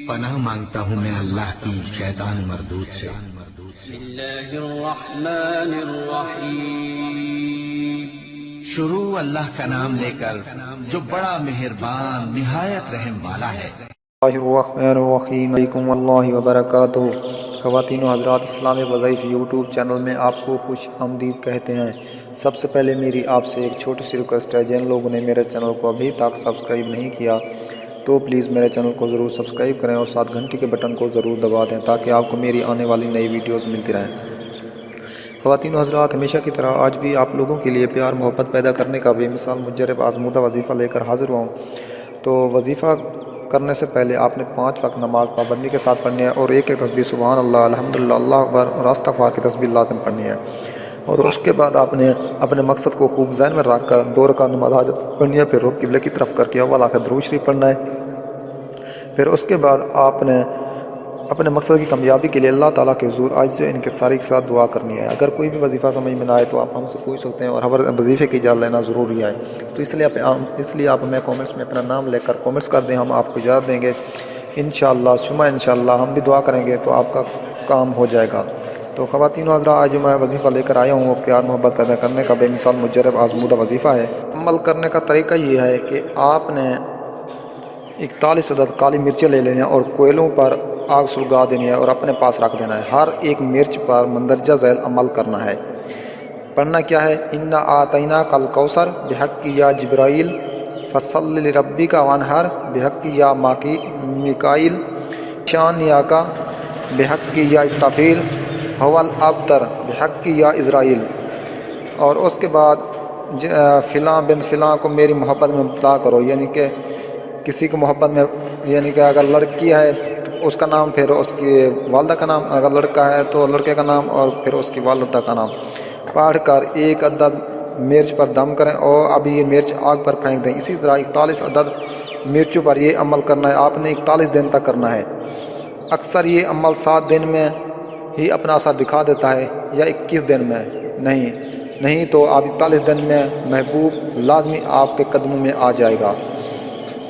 पनाह मांगता हूँ मैं अल्लाह की शैतान मरदूद से। शुरू अल्लाह का नाम लेकर जो बड़ा मेहरबान निहायत रहम वाला है। ख़वातीन व हज़रात, इस्लामिक वज़ाइफ यूट्यूब चैनल में आपको खुश आमदीद कहते हैं। सबसे पहले मेरी आपसे एक छोटी सी रिक्वेस्ट है, जिन लोगों ने मेरे चैनल को अभी तक सब्सक्राइब नहीं किया तो प्लीज़ मेरे चैनल को ज़रूर सब्सक्राइब करें और साथ घंटी के बटन को ज़रूर दबा दें ताकि आपको मेरी आने वाली नई वीडियोज़ मिलती रहें। ख़वातीन व हज़रात, हमेशा की तरह आज भी आप लोगों के लिए प्यार मोहब्बत पैदा करने का बेमिसाल मुजर्रब आज़मूदा वजीफ़ा लेकर हाज़िर हुआ हूँ। तो वजीफ़ा करने से पहले आपने 5 वक्त नमाज़ पाबंदी के साथ पढ़नी है और एक तस्बीह सुबहान अल्लाह, अल्हम्दुलिल्लाह, अल्लाहु अकबर और इस्तग़फ़ार की तस्बीह लाज़िम पढ़नी है। और उसके बाद आपने अपने मकसद को खूब ज़हन में रख कर 2 रकात नमाज़ हाजत पढ़नी है। फिर रुख क़िबले की तरफ करके अव्वल आखिर दुरूद शरीफ पढ़ना है। फिर उसके बाद आपने अपने मकसद की कामयाबी के लिए अल्लाह ताला के हुज़ूर आजिज़ व इनकिसारी के साथ दुआ करनी है। अगर कोई भी वजीफ़ा समझ में ना आए तो आप हमसे पूछ सकते हैं और हर वजीफ़े की इजाज़त लेना ज़रूरी है। तो इसलिए आप हमें कमेंट्स में अपना नाम लेकर कमेंट्स कर दें, हम आपको इजाज़त देंगे इंशाअल्लाह। शुमा इंशाअल्लाह हम भी दुआ करेंगे तो आपका काम हो जाएगा। तो ख़वातीन व हज़रात, आज मैं वजीफ़ा लेकर आया हूँ प्यार मोहब्बत पैदा करने का बेमिसाल मुजर्रब आज़मूदा वजीफ़ा है। अमल करने का तरीका ये है कि आपने 41 अदद काली मिर्चें ले लेनी है और कोयलों पर आग सुलगा देनी है और अपने पास रख देना है। हर एक मिर्च पर मंदरजा झैल अमल करना है। पढ़ना क्या है? इन्ना आतैना कल कौसर बिहक्की या जिब्राइल फसल्लि लिरब्बिका वनहर बिहक्की या मिकाइल शान या का बिहक्की या इसराफील हवल अबतर बिहक्की या इज़राइल। और उसके बाद फ़िलाँ बिन फ़िलाँ को मेरी मोहब्बत में मुब्तला करो, यानी कि किसी को मोहब्बत में, यानी कि अगर लड़की है तो उसका नाम, फिर उसकी वालदा का नाम, अगर लड़का है तो लड़के का नाम और फिर उसकी वालदा का नाम पढ़ कर 1 अदद मिर्च पर दम करें और अभी ये मिर्च आग पर फेंक दें। इसी तरह 41 अदद मिर्चों पर ये अमल करना है। आपने 41 दिन तक करना है। अक्सर ये अमल 7 दिन में ही अपना असर दिखा देता है या 21 दिन में, नहीं तो आप 41 दिन में महबूब लाजमी आपके कदमों में आ जाएगा।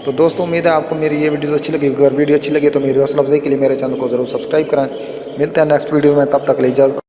तो दोस्तों, उम्मीद है आपको मेरी ये वीडियो अच्छी लगी। अगर वीडियो अच्छी लगी तो मेरी हौसला अफजाई के लिए मेरे चैनल को ज़रूर सब्सक्राइब करें। मिलते हैं नेक्स्ट वीडियो में, तब तक के लिए इजाज़त।